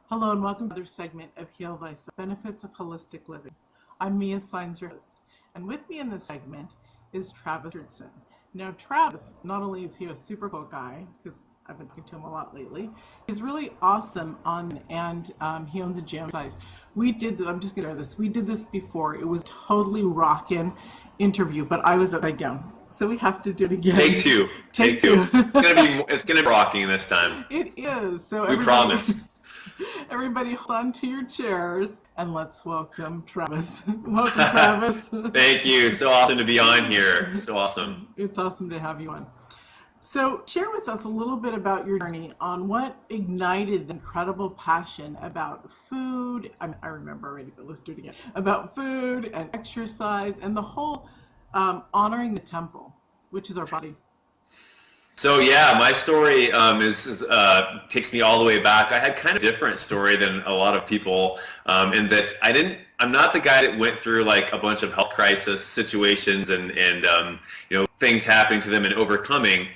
Hello and welcome to another segment of Heal Thyself, Benefits of Holistic Living. I'm Mia Saenz, your host, and with me in this segment is Travis Richardson. Now Travis, not only is he a super cool guy, because I've been talking to him a lot lately, he's really awesome and he owns a gym. We did this, I'm just going to this, we did this before. It was totally rockin' interview, but I was upside down. So we have to do it again. Take two. Take two. It's gonna be rocking this time. It is. So We promise. Everybody hold on to your chairs and let's welcome Travis. Welcome, Travis. Thank you. So awesome to be on here. So awesome. It's awesome to have you on. So share with us a little bit about your journey on what ignited the incredible passion about food. I remember already, but let's do it again. About food and exercise and the whole honoring the temple, which is our body. So yeah, my story takes me all the way back. I had kind of a different story than a lot of people in that I'm not the guy that went through like a bunch of health crisis situations and things happening to them and overcoming.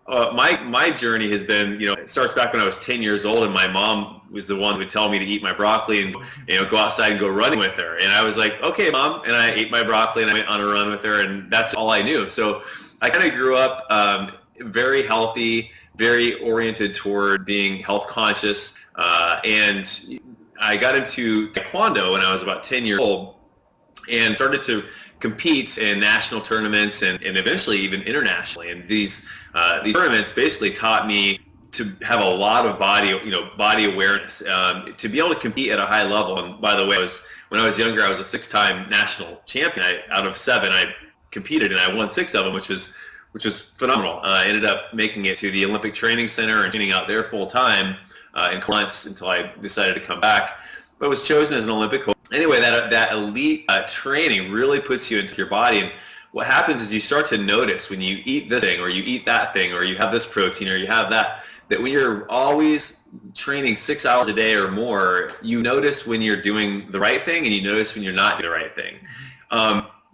My journey has been, it starts back when I was 10 years old and my mom was the one who would tell me to eat my broccoli and, go outside and go running with her. And I was like, okay, Mom. And I ate my broccoli and I went on a run with her and that's all I knew. So I kind of grew up very healthy, very oriented toward being health conscious. And I got into Taekwondo when I was about 10 years old and started to compete in national tournaments and eventually even internationally. And these tournaments basically taught me to have a lot of body awareness, to be able to compete at a high level. And by the way, when I was younger, I was a 6-time national champion. Out of 7, I competed and I won 6 of them, which was phenomenal. I ended up making it to the Olympic Training Center and training out there full time in months until I decided to come back. But was chosen as an Olympic coach. Anyway, that elite training really puts you into your body. And what happens is you start to notice when you eat this thing or you eat that thing or you have this protein or you have that when you're always training 6 hours a day or more, you notice when you're doing the right thing and you notice when you're not doing the right thing.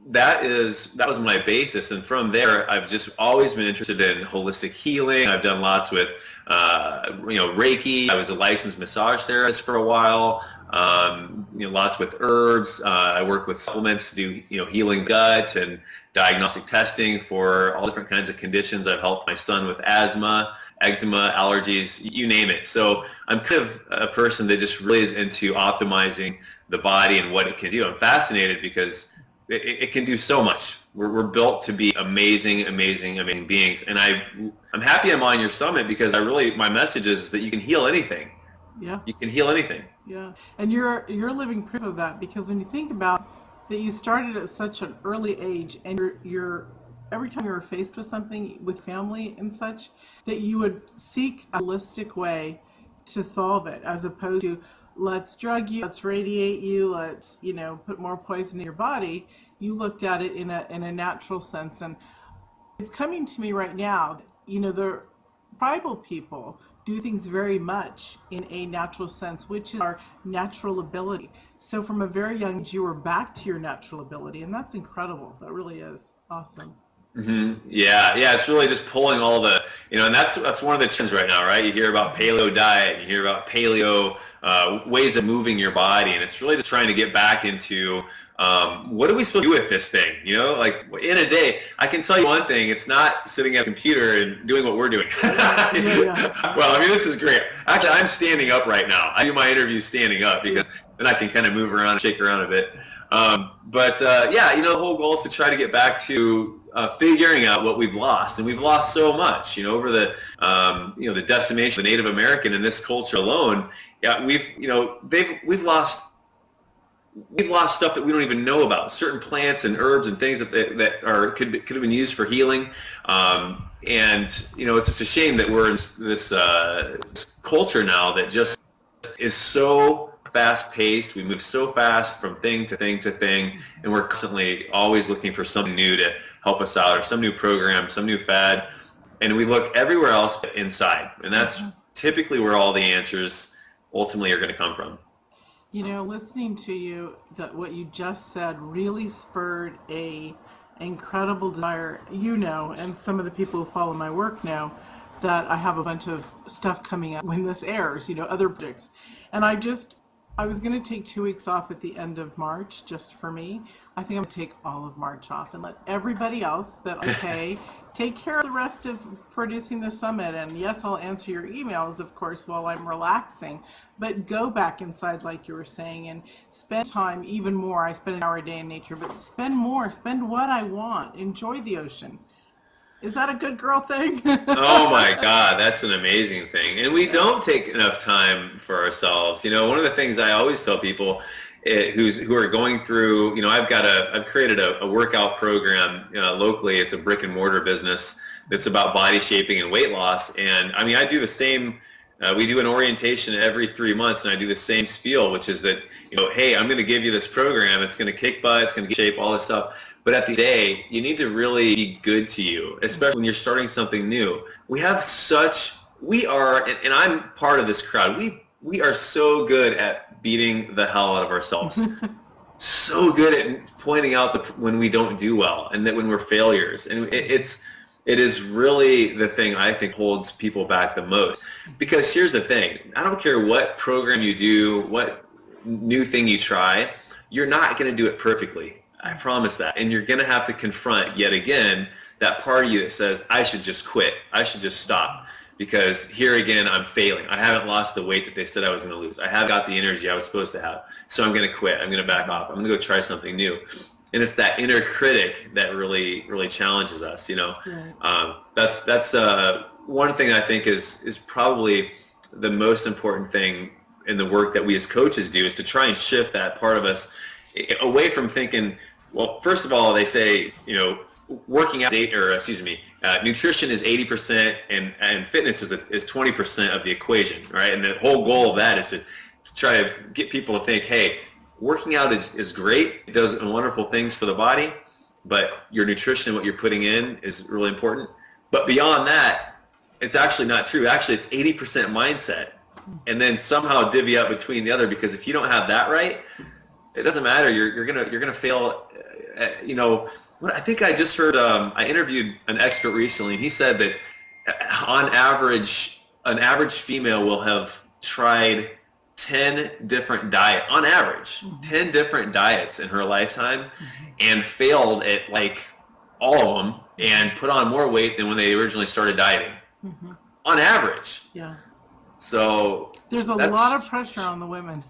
That was my basis, and from there I've just always been interested in holistic healing. I've done lots with Reiki. I was a licensed massage therapist for a while. Lots with herbs. I work with supplements to do healing gut and diagnostic testing for all different kinds of conditions. I've helped my son with asthma, eczema, allergies, you name it. So I'm kind of a person that just really is into optimizing the body and what it can do. I'm fascinated because it can do so much. We're built to be amazing, amazing, amazing beings. And I'm happy I'm on your summit because my message is that you can heal anything. Yeah. You can heal anything. Yeah. And you're living proof of that, because when you think about that, you started at such an early age and you're every time you were faced with something with family and such, that you would seek a holistic way to solve it, as opposed to let's drug you, let's radiate you, let's put more poison in your body. You looked at it in a natural sense. And it's coming to me right now, the tribal people do things very much in a natural sense, which is our natural ability. So from a very young age, you were back to your natural ability, and that's incredible. That really is awesome. Mm-hmm. Yeah, it's really just pulling all the, and that's one of the trends right now, right? You hear about paleo diet, you hear about paleo ways of moving your body, and it's really just trying to get back into what are we supposed to do with this thing? Like in a day, I can tell you one thing, it's not sitting at a computer and doing what we're doing. Yeah. Well, this is great. Actually, I'm standing up right now. I do my interviews standing up because then I can kind of move around and shake around a bit. The whole goal is to try to get back to figuring out what we've lost, and we've lost so much, over the the decimation of the Native American in this culture alone. Yeah, we've lost stuff that we don't even know about. Certain plants and herbs and things that could have been used for healing, it's just a shame that we're in this culture now that just is so fast-paced. We move so fast from thing to thing to thing, and we're constantly always looking for something new to help us out, or some new program, some new fad, and we look everywhere else but inside, and that's typically where all the answers ultimately are going to come from. Listening to you, that what you just said really spurred a incredible desire, and some of the people who follow my work know, that I have a bunch of stuff coming up when this airs, other projects. And I was going to take 2 weeks off at the end of March just for me. I think I'm going to take all of March off and let everybody else that I pay take care of the rest of producing the summit. And yes, I'll answer your emails, of course, while I'm relaxing. But go back inside, like you were saying, and spend time even more. I spend an hour a day in nature, but spend more. Spend what I want. Enjoy the ocean. Is that a good girl thing? Oh my God, that's an amazing thing. And we don't take enough time for ourselves. One of the things I always tell people who are going through, I've created a workout program locally. It's a brick and mortar business that's about body shaping and weight loss. And I mean, I do the same. We do an orientation every 3 months, and I do the same spiel, which is that, hey, I'm going to give you this program. It's going to kick butt. It's going to get shape, all this stuff. But at the end of the day, you need to really be good to you, especially when you're starting something new. We are, and I'm part of this crowd, we are so good at beating the hell out of ourselves. So good at pointing out when we don't do well and that when we're failures. And it is really the thing I think holds people back the most. Because here's the thing, I don't care what program you do, what new thing you try, you're not going to do it perfectly. I promise that. And you're going to have to confront yet again that part of you that says, I should just quit. I should just stop. Because here again, I'm failing. I haven't lost the weight that they said I was going to lose. I haven't got the energy I was supposed to have. So I'm going to quit. I'm going to back off. I'm going to go try something new. And it's that inner critic that really, really challenges us, Right. That's one thing I think is probably the most important thing in the work that we as coaches do, is to try and shift that part of us away from thinking, well, first of all, they say, working out nutrition is 80% and fitness is 20% of the equation, right? And the whole goal of that is to try to get people to think, hey, working out is great. It does wonderful things for the body, but your nutrition, what you're putting in, is really important. But beyond that, it's actually not true. Actually, it's 80% mindset, and then somehow divvy up between the other, because if you don't have that right, it doesn't matter. You're gonna fail. I think I just heard. I interviewed an expert recently, and he said that on average, an average female will have tried 10 different diets, on average, 10 different diets in her lifetime, and failed at like all of them, and put on more weight than when they originally started dieting. On average. Yeah. So there's a lot of pressure on the women.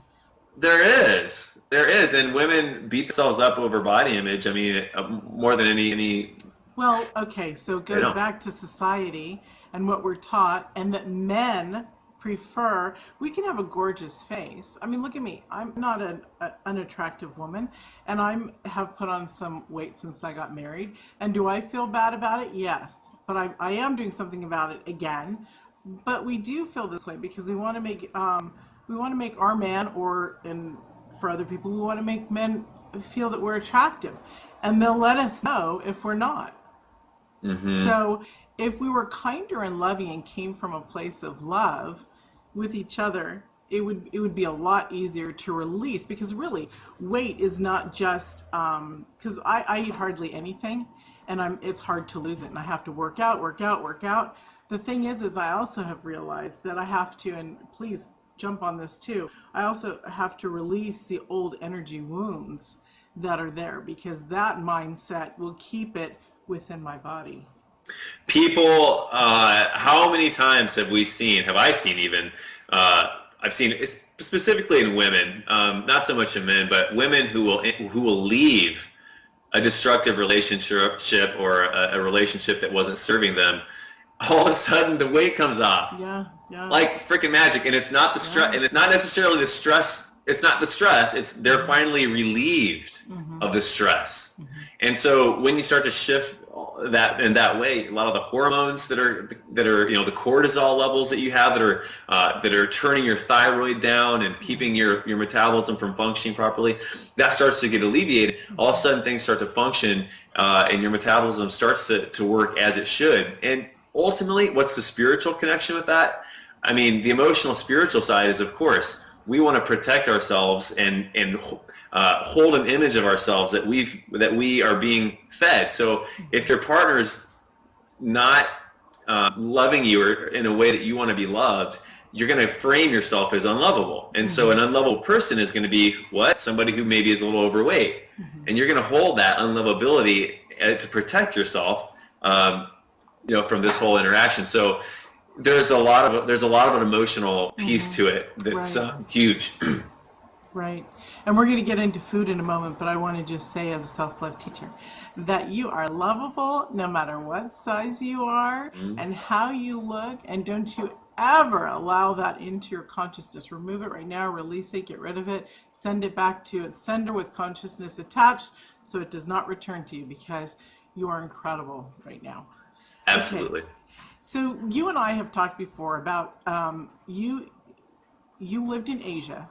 There is, and women beat themselves up over body image. I mean, more than any. Well, okay, so it goes back to society and what we're taught, and that men prefer. We can have a gorgeous face. I mean, look at me. I'm not an unattractive woman, and have put on some weight since I got married. And do I feel bad about it? Yes, but I am doing something about it again. But we do feel this way because we want to make. We want to make our man, and for other people, we want to make men feel that we're attractive, and they'll let us know if we're not. So if we were kinder and loving and came from a place of love with each other, it would be a lot easier to release, because really weight is not just because I eat hardly anything, and it's hard to lose it, and I have to work out. The thing is I also have realized that I have to, and please jump on this too, I also have to release the old energy wounds that are there, because that mindset will keep it within my body. People, how many times have I seen even, I've seen it specifically in women, not so much in men, but women who will leave a destructive relationship or a relationship that wasn't serving them. All of a sudden the weight comes off. Yeah. Like freaking magic. And it's not the stress, and it's not necessarily the stress. It's not the stress. It's they're finally relieved of the stress. And so when you start to shift that in that way, a lot of the hormones that are the cortisol levels that you have that are turning your thyroid down and keeping your metabolism from functioning properly, that starts to get alleviated. All of a sudden things start to function, and your metabolism starts to work as it should. And ultimately, what's the spiritual connection with that? I mean, the emotional spiritual side is, of course, we want to protect ourselves and hold an image of ourselves that we are being fed. So if your partner's not loving you or in a way that you want to be loved, you're going to frame yourself as unlovable. And so an unlovable person is going to be what? Somebody who maybe is a little overweight. And you're going to hold that unlovability to protect yourself, from this whole interaction. So there's a lot of an emotional piece to it that's huge. Right. And we're going to get into food in a moment, but I want to just say as a self-love teacher that you are lovable no matter what size you are and how you look, and don't you ever allow that into your consciousness. Remove it right now, release it, get rid of it, send it back to its sender with consciousness attached so it does not return to you, because you are incredible right now. Absolutely. Okay. So you and I have talked before about you lived in Asia.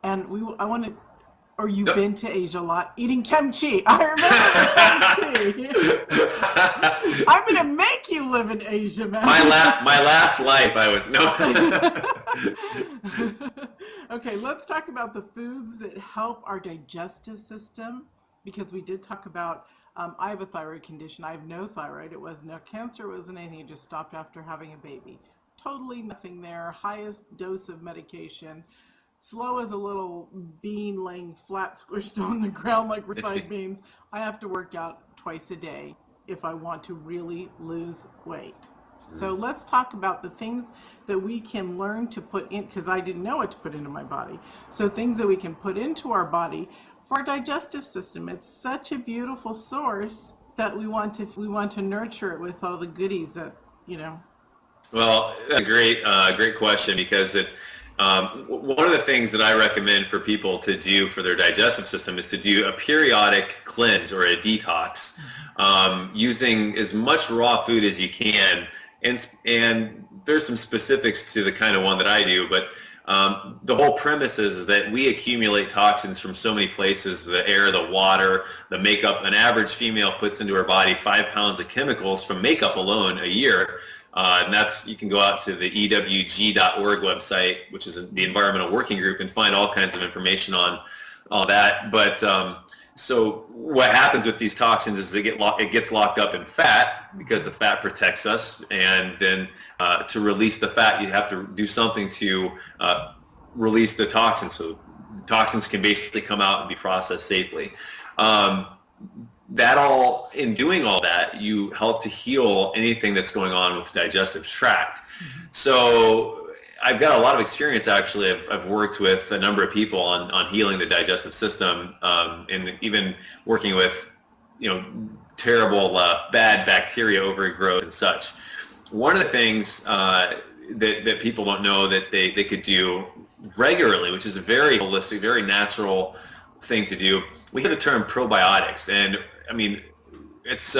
And you've been to Asia a lot, eating kimchi. I remember the kimchi. I'm going to make you live in Asia, man. My last life, I was, no. Okay, let's talk about the foods that help our digestive system, because we did talk about, I have a thyroid condition. I have no thyroid. It wasn't a cancer. It wasn't anything. It just stopped after having a baby. Totally nothing there. Highest dose of medication. Slow as a little bean laying flat squished on the ground like refried beans. I have to work out twice a day if I want to really lose weight. So let's talk about the things that we can learn to put in, because I didn't know what to put into my body. So things that we can put into our body for our digestive system. It's such a beautiful source that we want to nurture it with all the goodies that, Well, a great question, because one of the things that I recommend for people to do for their digestive system is to do a periodic cleanse or a detox, using as much raw food as you can. And there's some specifics to the kind of one that I do, but the whole premise is that we accumulate toxins from so many places: the air, the water, the makeup. An average female puts into her body 5 pounds of chemicals from makeup alone a year. And you can go out to the ewg.org website, which is the Environmental Working Group, and find all kinds of information on all that. But so what happens with these toxins is it gets locked up in fat, because the fat protects us. And then to release the fat, you have to do something to release the toxins. So the toxins can basically come out and be processed safely. In doing all that, you help to heal anything that's going on with the digestive tract. So I've got a lot of experience, actually. I've worked with a number of people on healing the digestive system, and even working with, terrible bad bacteria overgrowth and such. One of the things that people don't know that they could do regularly, which is a very holistic, very natural thing to do. We hear the term probiotics, and it's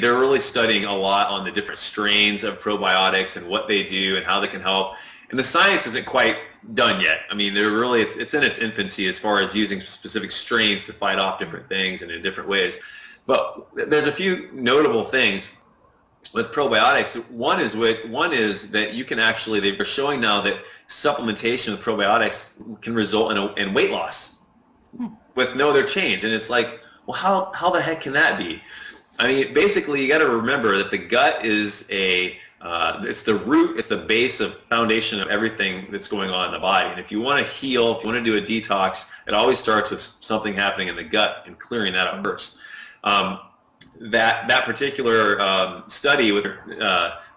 they're really studying a lot on the different strains of probiotics and what they do and how they can help. And the science isn't quite done yet. It's in its infancy as far as using specific strains to fight off different things and in different ways. But there's a few notable things with probiotics. One is that you can actually, they're showing now that supplementation with probiotics can result in weight loss with no other change. And it's like, well, how the heck can that be? Basically, you got to remember that the gut is it's the root, it's the base of foundation of everything that's going on in the body. And if you want to heal, if you want to do a detox, it always starts with something happening in the gut and clearing that out first. That particular study with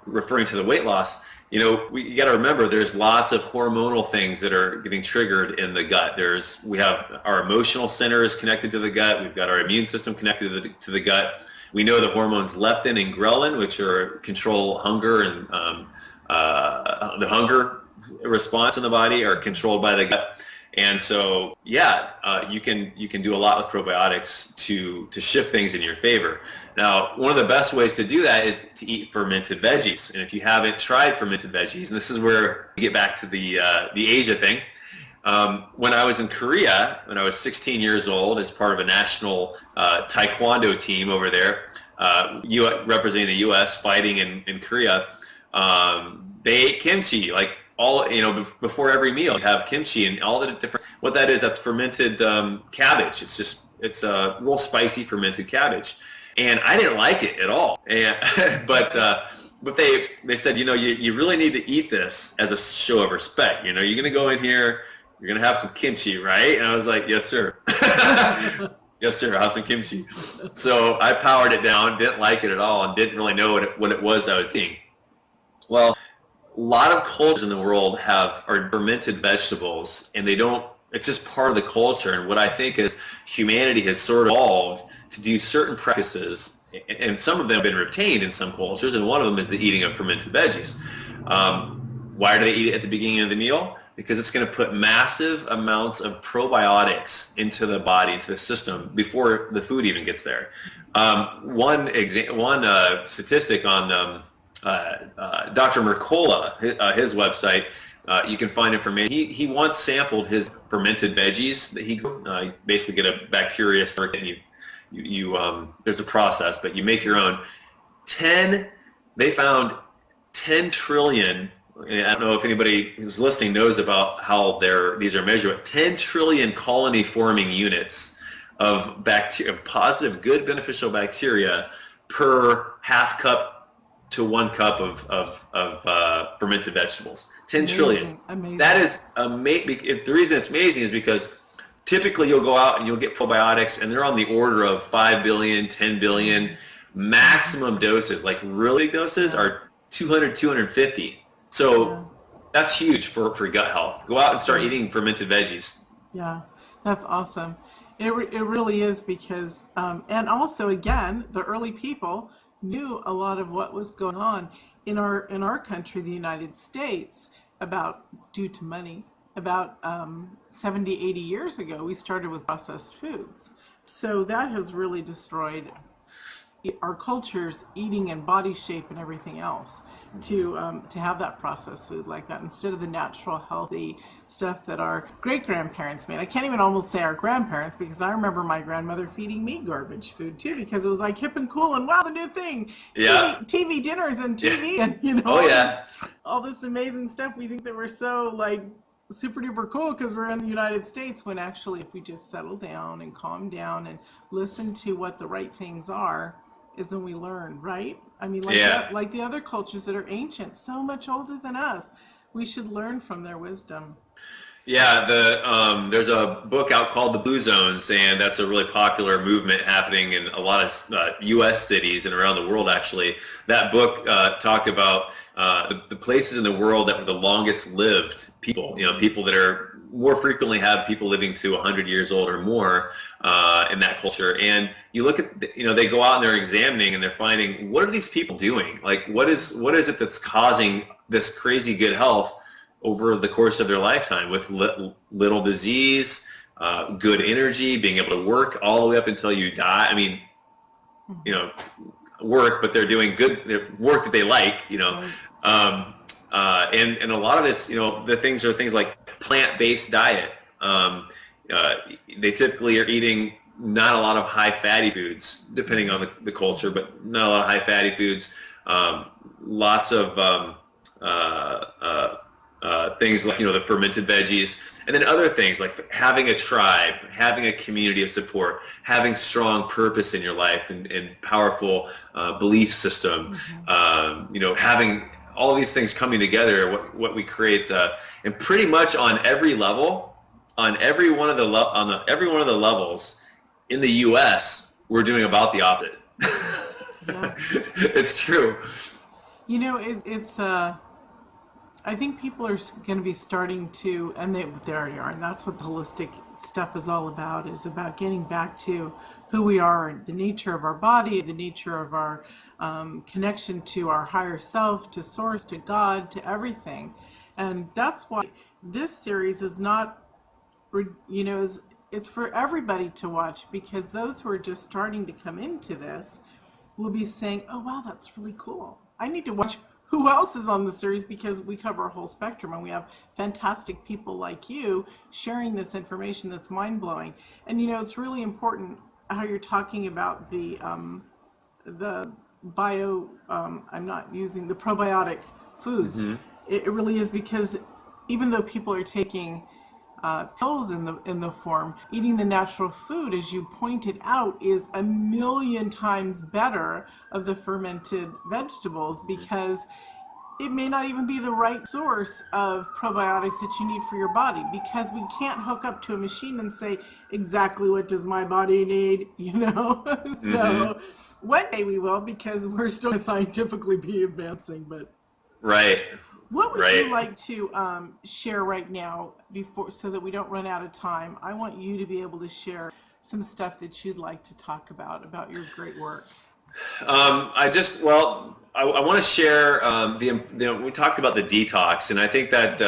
referring to the weight loss, you got to remember there's lots of hormonal things that are getting triggered in the gut. We have our emotional centers connected to the gut. We've got our immune system connected to the gut. We know the hormones leptin and ghrelin, which control hunger, and the hunger response in the body are controlled by the gut. And so, you can do a lot with probiotics to shift things in your favor. Now, one of the best ways to do that is to eat fermented veggies. And if you haven't tried fermented veggies, and this is where we get back to the Asia thing. When I was in Korea, when I was 16 years old, as part of a national taekwondo team over there, representing the U.S. fighting in Korea, they ate kimchi, like before every meal you have kimchi and all the different, what that is, that's fermented cabbage. It's a real spicy fermented cabbage. And I didn't like it at all. And but they said, you really need to eat this as a show of respect. You're going to go in here, you're going to have some kimchi, right? And I was like, yes, sir. Yes, sir, I'll have some kimchi. So I powered it down, didn't like it at all, and didn't really know what it was I was eating. Well, a lot of cultures in the world are fermented vegetables, and it's just part of the culture. And what I think is humanity has sort of evolved to do certain practices, and some of them have been retained in some cultures, and one of them is the eating of fermented veggies. Why do they eat it at the beginning of the meal? Because it's going to put massive amounts of probiotics into the body, into the system, before the food even gets there. One statistic on Dr. Mercola, his website, you can find information. He once sampled his fermented veggies that he grew. You basically get a bacteria start, and there's a process, but you make your own. They found 10 trillion. I don't know if anybody who's listening knows about how these are measured, but 10 trillion colony-forming units of bacteria, positive, good, beneficial bacteria per half cup to 1 cup of fermented vegetables. 10 trillion. Amazing. That is amazing. The reason it's amazing is because typically you'll go out and you'll get probiotics, and they're on the order of 5 billion, 10 billion. Maximum doses, like really big doses, are 200, 250. So that's huge for gut health. Go out and start eating fermented veggies. Yeah, that's awesome. It really is, because, and also, again, the early people knew a lot of what was going on in our country, the United States, due to money. About 70, 80 years ago, we started with processed foods. So that has really destroyed our culture's eating and body shape and everything else, to have that processed food like that instead of the natural, healthy stuff that our great-grandparents made. I can't even almost say our grandparents, because I remember my grandmother feeding me garbage food too, because it was like hip and cool and wow, the new thing. Yeah. TV dinners and TV and all this amazing stuff. We think that we're so like super duper cool because we're in the United States, when actually if we just settle down and calm down and listen to what the right things are, is when we learn, right? I mean, like the other cultures that are ancient, so much older than us, we should learn from their wisdom. Yeah, there's a book out called The Blue Zones, and that's a really popular movement happening in a lot of U.S. cities and around the world, actually. That book talked about the places in the world that were the longest lived people, people that are more frequently have people living to 100 years old or more in that culture. And you look at, they go out and they're examining and they're finding, what are these people doing? Like, what is it that's causing this crazy good health over the course of their lifetime, with little disease, good energy, being able to work all the way up until you die? I mean, work, but they're doing good work that they like, and a lot of it's, the things are things like plant-based diet. They typically are eating not a lot of high fatty foods, depending on the culture, but not a lot of high fatty foods. Lots of things like, the fermented veggies, and then other things like having a tribe, having a community of support, having strong purpose in your life and powerful belief system, having all these things coming together, what we create, and pretty much on every level, on every one of the levels in the U.S., we're doing about the opposite. Yeah. It's true. It's I think people are going to be starting to, and they already are, and that's what the holistic stuff is all about, is about getting back to who we are, the nature of our body, the nature of our connection to our higher self, to source, to God, to everything. And that's why this series is not, it's for everybody to watch, because those who are just starting to come into this will be saying, oh, wow, that's really cool. I need to watch who else is on the series, because we cover a whole spectrum and we have fantastic people like you sharing this information that's mind-blowing. And it's really important how you're talking about the probiotic foods. Mm-hmm. It really is, because even though people are taking pills in the form. Eating the natural food, as you pointed out, is a million times better of the fermented vegetables, because it may not even be the right source of probiotics that you need for your body, because we can't hook up to a machine and say exactly what does my body need, Mm-hmm. So one day we will, because we're still going to scientifically be advancing. But Right. what would Right. you like to share right now, before, so that we don't run out of time? I want you to be able to share some stuff that you'd like to talk about your great work. I want to share we talked about the detox, and I think that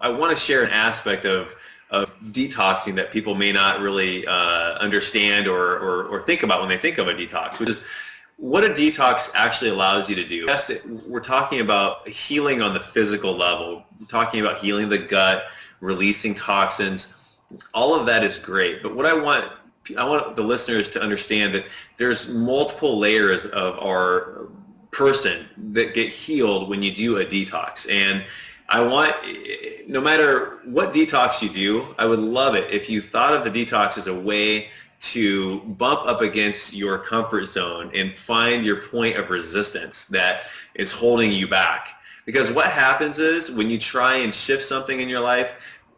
I want to share an aspect of detoxing that people may not really understand or think about when they think of a detox, which is what a detox actually allows you to do. Yes, we're talking about healing on the physical level. We're talking about healing the gut, releasing toxins. All of that is great, but what I want the listeners to understand that there's multiple layers of our person that get healed when you do a detox. And I want, no matter what detox you do, I would love it if you thought of the detox as a way to bump up against your comfort zone and find your point of resistance that is holding you back. Because what happens is when you try and shift something in your life,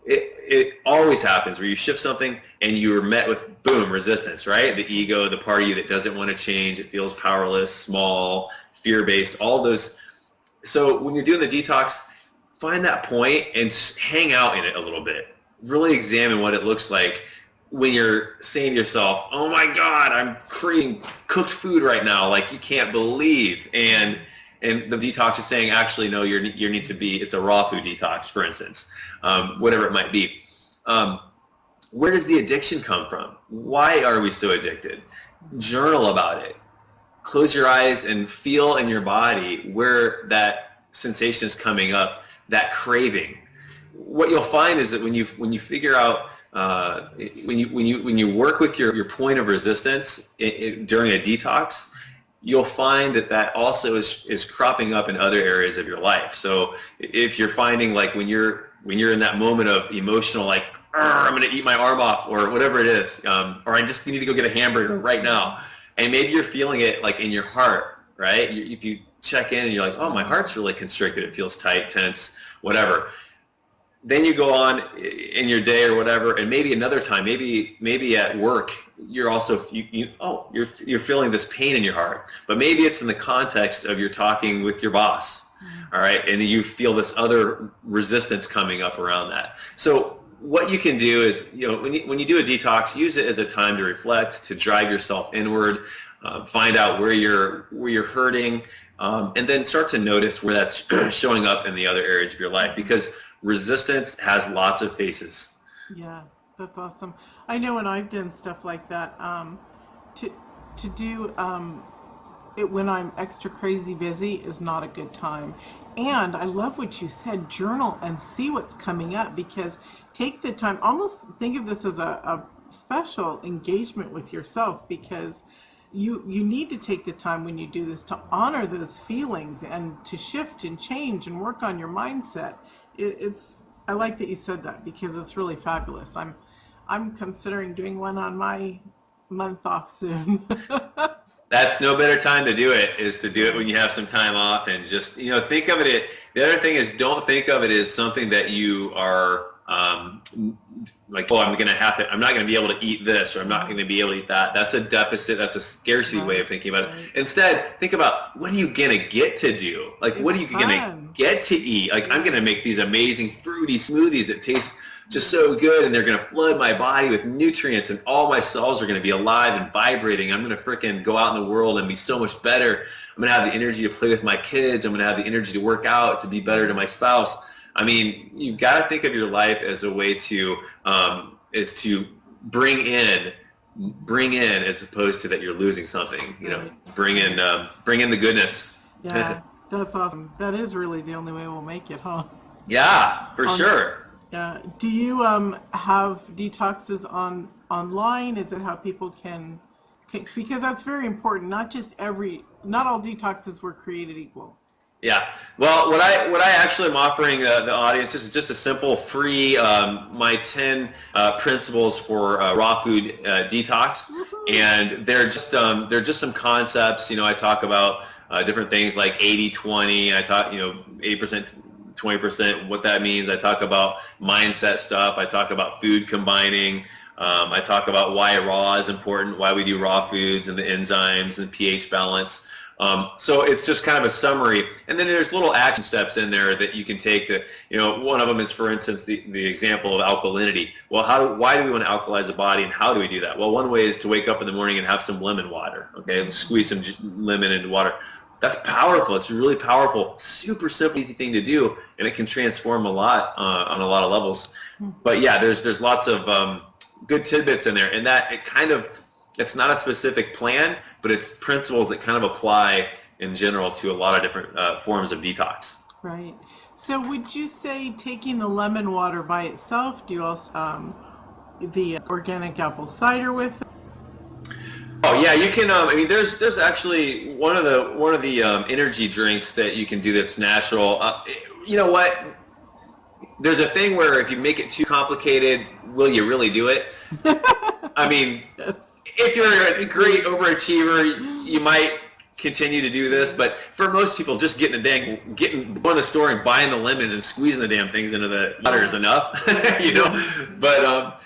it always happens where you shift something and you're met with, boom, resistance, right? The ego, the part of you that doesn't want to change, it feels powerless, small, fear-based, all those. So when you're doing the detox, find that point and hang out in it a little bit. Really examine what it looks like when you're saying to yourself, oh my God, I'm creating cooked food right now, like you can't believe. And the detox is saying, actually, no, you need to be, it's a raw food detox, for instance, whatever it might be. Where does the addiction come from? Why are we so addicted? Journal about it. Close your eyes and feel in your body where that sensation is coming up, that craving. What you'll find is that when you figure out, when you work with your point of resistance during a detox, you'll find that also is cropping up in other areas of your life. So if you're finding, like, when you're in that moment of emotional, like, I'm going to eat my arm off, or whatever it is, or I just need to go get a hamburger right now, and maybe you're feeling it like in your heart, right? If you check in and you're like, oh, my heart's really constricted, it feels tight, tense, whatever. Then you go on in your day or whatever, and maybe another time, maybe at work, you're also you're feeling this pain in your heart, but maybe it's in the context of you're talking with your boss, all right, and you feel this other resistance coming up around that. So what you can do is, when you do a detox, use it as a time to reflect, to drive yourself inward, find out where you're hurting, and then start to notice where that's showing up in the other areas of your life, because resistance has lots of faces. Yeah, that's awesome. I know when I've done stuff like that, to do it when I'm extra crazy busy is not a good time. And I love what you said, journal and see what's coming up, because take the time, almost think of this as a special engagement with yourself, because you need to take the time when you do this to honor those feelings and to shift and change and work on your mindset. I like that you said that, because it's really fabulous. I'm considering doing one on my month off soon. That's no better time to do it, is to do it when you have some time off, and just, think of it. The other thing is, don't think of it as something that you are like, oh, I'm not going to be able to eat this, or I'm not going to be able to eat that. That's a deficit. That's a scarcity way of thinking about it. Instead, think about, what are you going to get to do? Like, what are you going to get to eat? Like, I'm going to make these amazing fruity smoothies that taste just so good, and they're going to flood my body with nutrients, and all my cells are going to be alive and vibrating. I'm going to freaking go out in the world and be so much better. I'm going to have the energy to play with my kids. I'm going to have the energy to work out, to be better to my spouse. I mean, you've got to think of your life as a way to is to bring in as opposed to that you're losing something. Bring in the goodness. Yeah, that's awesome. That is really the only way we'll make it, huh? Yeah, for sure. Yeah. Do you have detoxes online? Is it how people can, because that's very important. Not all detoxes were created equal. Yeah. Well, what I actually am offering the audience is just a simple free my 10 principles for raw food detox, Woohoo. and they're just some concepts. I talk about different things like 80/20. I talk 80%. 20%, what that means. I talk about mindset stuff. I talk about food combining. I talk about why raw is important, why we do raw foods and the enzymes and the pH balance. So it's just kind of a summary, and then there's little action steps in there that you can take to, one of them is, for instance, the example of alkalinity. Well, why do we want to alkalize the body, and how do we do that? Well, one way is to wake up in the morning and have some lemon water, okay? Squeeze some lemon into water. That's powerful. It's really powerful. Super simple, easy thing to do, and it can transform a lot on a lot of levels. But yeah, there's lots of good tidbits in there, and that it's not a specific plan, but it's principles that kind of apply in general to a lot of different forms of detox. Right. So would you say taking the lemon water by itself? Do you also the organic apple cider with it? Oh yeah, you can. There's actually one of the energy drinks that you can do that's natural. You know what? There's a thing where if you make it too complicated, will you really do it? I mean, Yes. if you're a great overachiever, you might continue to do this, but for most people, just going to the store and buying the lemons and squeezing the damn things into the water is enough, But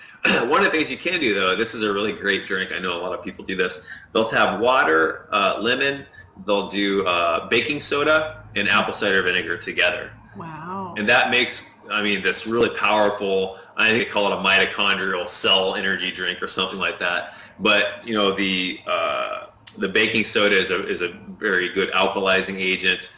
one of the things you can do, though, this is a really great drink. I know a lot of people do this. They'll have water, lemon, they'll do baking soda and apple cider vinegar together. Wow. And that makes, this really powerful, I think they call it a mitochondrial cell energy drink or something like that. But, the baking soda is a very good alkalizing agent.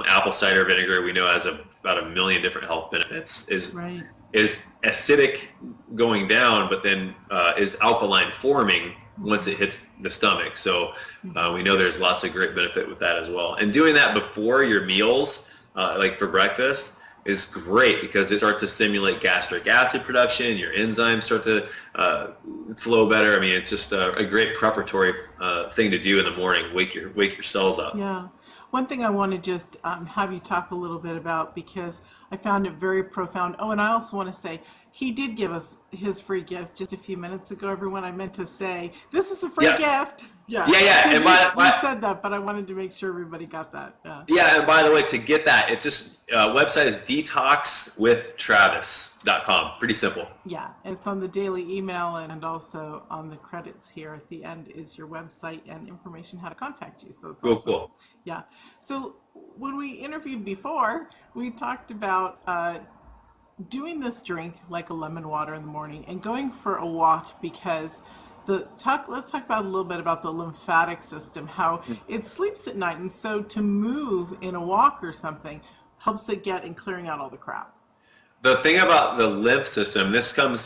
Apple cider vinegar, we know, has about a million different health benefits. Right. Is acidic going down, but then is alkaline forming once it hits the stomach. So we know there's lots of great benefit with that as well. And doing that before your meals, like for breakfast, is great because it starts to stimulate gastric acid production. Your enzymes start to flow better. It's just a great preparatory thing to do in the morning. Wake your cells up. Yeah. One thing I want to just have you talk a little bit about, because I found it very profound. Oh, and I also want to say he did give us his free gift just a few minutes ago, everyone. I meant to say, this is a free gift. Yeah. Yeah. And you said that, but I wanted to make sure everybody got that. Yeah. Yeah, and by the way, to get that, it's just website is detoxwithtravis.com. Pretty simple. Yeah, and it's on the daily email, and also on the credits here at the end is your website and information how to contact you. So it's Cool. Yeah. So when we interviewed before, we talked about doing this drink like a lemon water in the morning and going for a walk, because let's talk about a little bit about the lymphatic system, how it sleeps at night, and so to move in a walk or something helps it get in clearing out all the crap. The thing about the lymph system,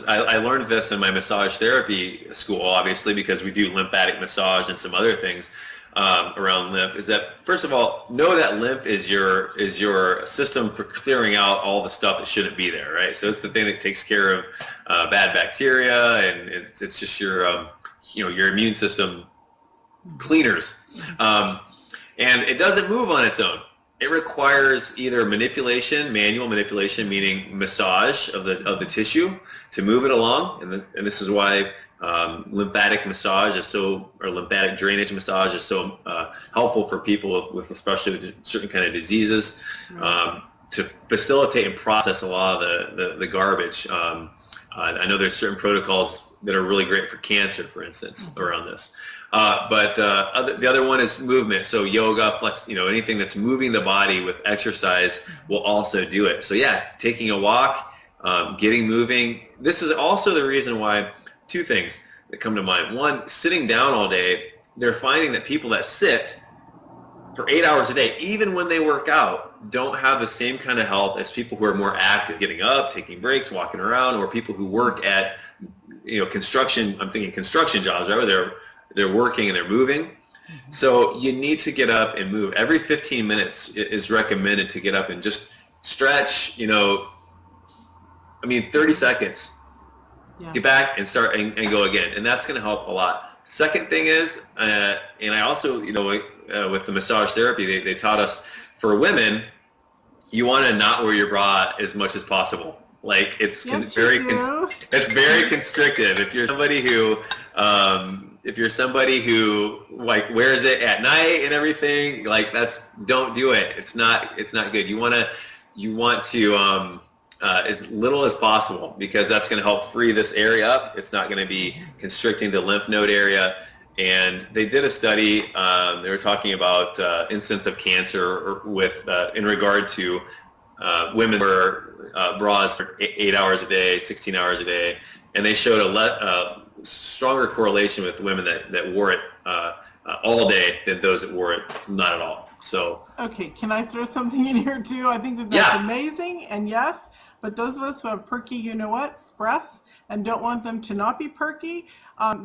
I learned this in my massage therapy school, obviously, because we do lymphatic massage and some other things around lymph, is that, first of all, know that lymph is your system for clearing out all the stuff that shouldn't be there, right? So it's the thing that takes care of bad bacteria, and it's just your immune system cleaners. And it doesn't move on its own. It requires either manual manipulation, meaning massage of the tissue to move it along, and this is why lymphatic drainage massage is so helpful for people with especially certain kind of diseases, to facilitate and process a lot of the garbage. I know there's certain protocols that are really great for cancer, for instance, around this. But the other one is movement. So yoga, anything that's moving the body with exercise will also do it. So yeah, taking a walk, getting moving. This is also the reason why, two things that come to mind. One, sitting down all day, they're finding that people that sit for 8 hours a day, even when they work out, don't have the same kind of health as people who are more active, getting up, taking breaks, walking around, or people who work at construction. I'm thinking construction jobs, right, where they're working and they're moving. So you need to get up and move. Every 15 minutes is recommended to get up and just stretch, 30 seconds. Yeah. Get back and start and go again. And that's going to help a lot. Second thing is, and I also, with the massage therapy, they taught us For women, you want to not wear your bra as much as possible. Like it's Yes, it's very constrictive. If you're somebody who like wears it at night and everything, like don't do it. It's not good. You want to as little as possible, because that's going to help free this area up. It's not going to be constricting the lymph node area. And they did a study. They were talking about incidence of cancer in regard to women wear bras for 8 hours a day, 16 hours a day, and they showed a stronger correlation with women that wore it all day than those that wore it not at all. So okay, can I throw something in here too? I think that's amazing, and yes, but those of us who have perky, breasts and don't want them to not be perky,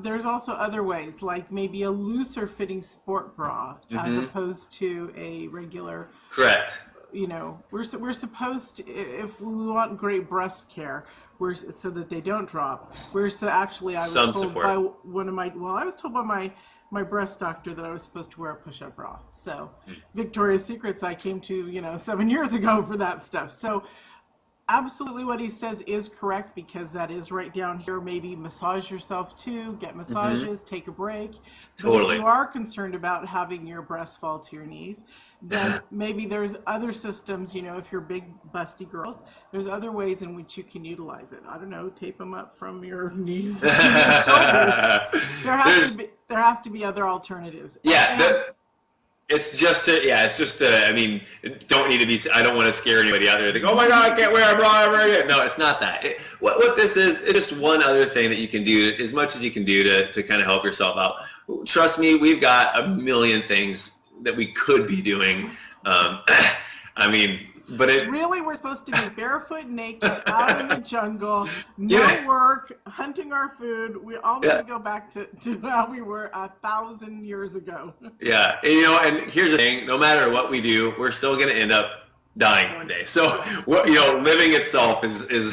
there's also other ways, like maybe a looser fitting sport bra as opposed to a regular. Correct. We're supposed to, if we want great breast care, so that they don't drop. I was told by my breast doctor that I was supposed to wear a push-up bra. So Victoria's Secrets I came to, 7 years ago for that stuff. So absolutely what he says is correct, because that is right down here. Maybe massage yourself too, get massages, take a break. Totally. But if you are concerned about having your breasts fall to your knees, then maybe there's other systems, if you're big busty girls, there's other ways in which you can utilize it. I don't know, tape them up from your knees to your shoulders. There has to be other alternatives. Yeah. It's just I don't want to scare anybody out there. Think, oh my God, I can't wear a bra ever again. No, it's not that. What this is, it's just one other thing that you can do, as much as you can do to kind of help yourself out. Trust me, we've got a million things that we could be doing. Really, we're supposed to be barefoot, naked, out in the jungle, no work, hunting our food. We all need to go back to how we were 1,000 years ago. Yeah, and here's the thing: no matter what we do, we're still going to end up dying one day. So, living itself is is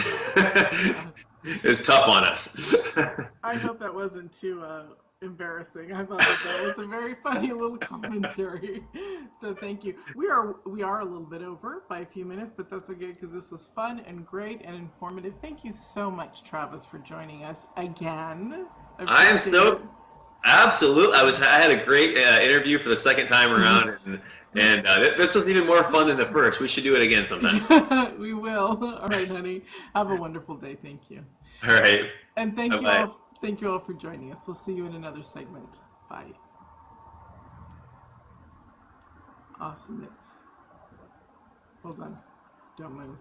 tough on us. I hope that wasn't too embarrassing. I thought that was a very funny little commentary. So thank you. We are a little bit over by a few minutes, but that's okay, because this was fun and great and informative. Thank you so much, Travis, for joining us again. I am so absolutely. I had a great interview for the second time around, and this was even more fun than the first. We should do it again sometime. We will. All right, honey. Have a wonderful day. Thank you. All right. And thank you all. Thank you all for joining us. We'll see you in another segment. Bye. Awesome. Hold on. Don't move.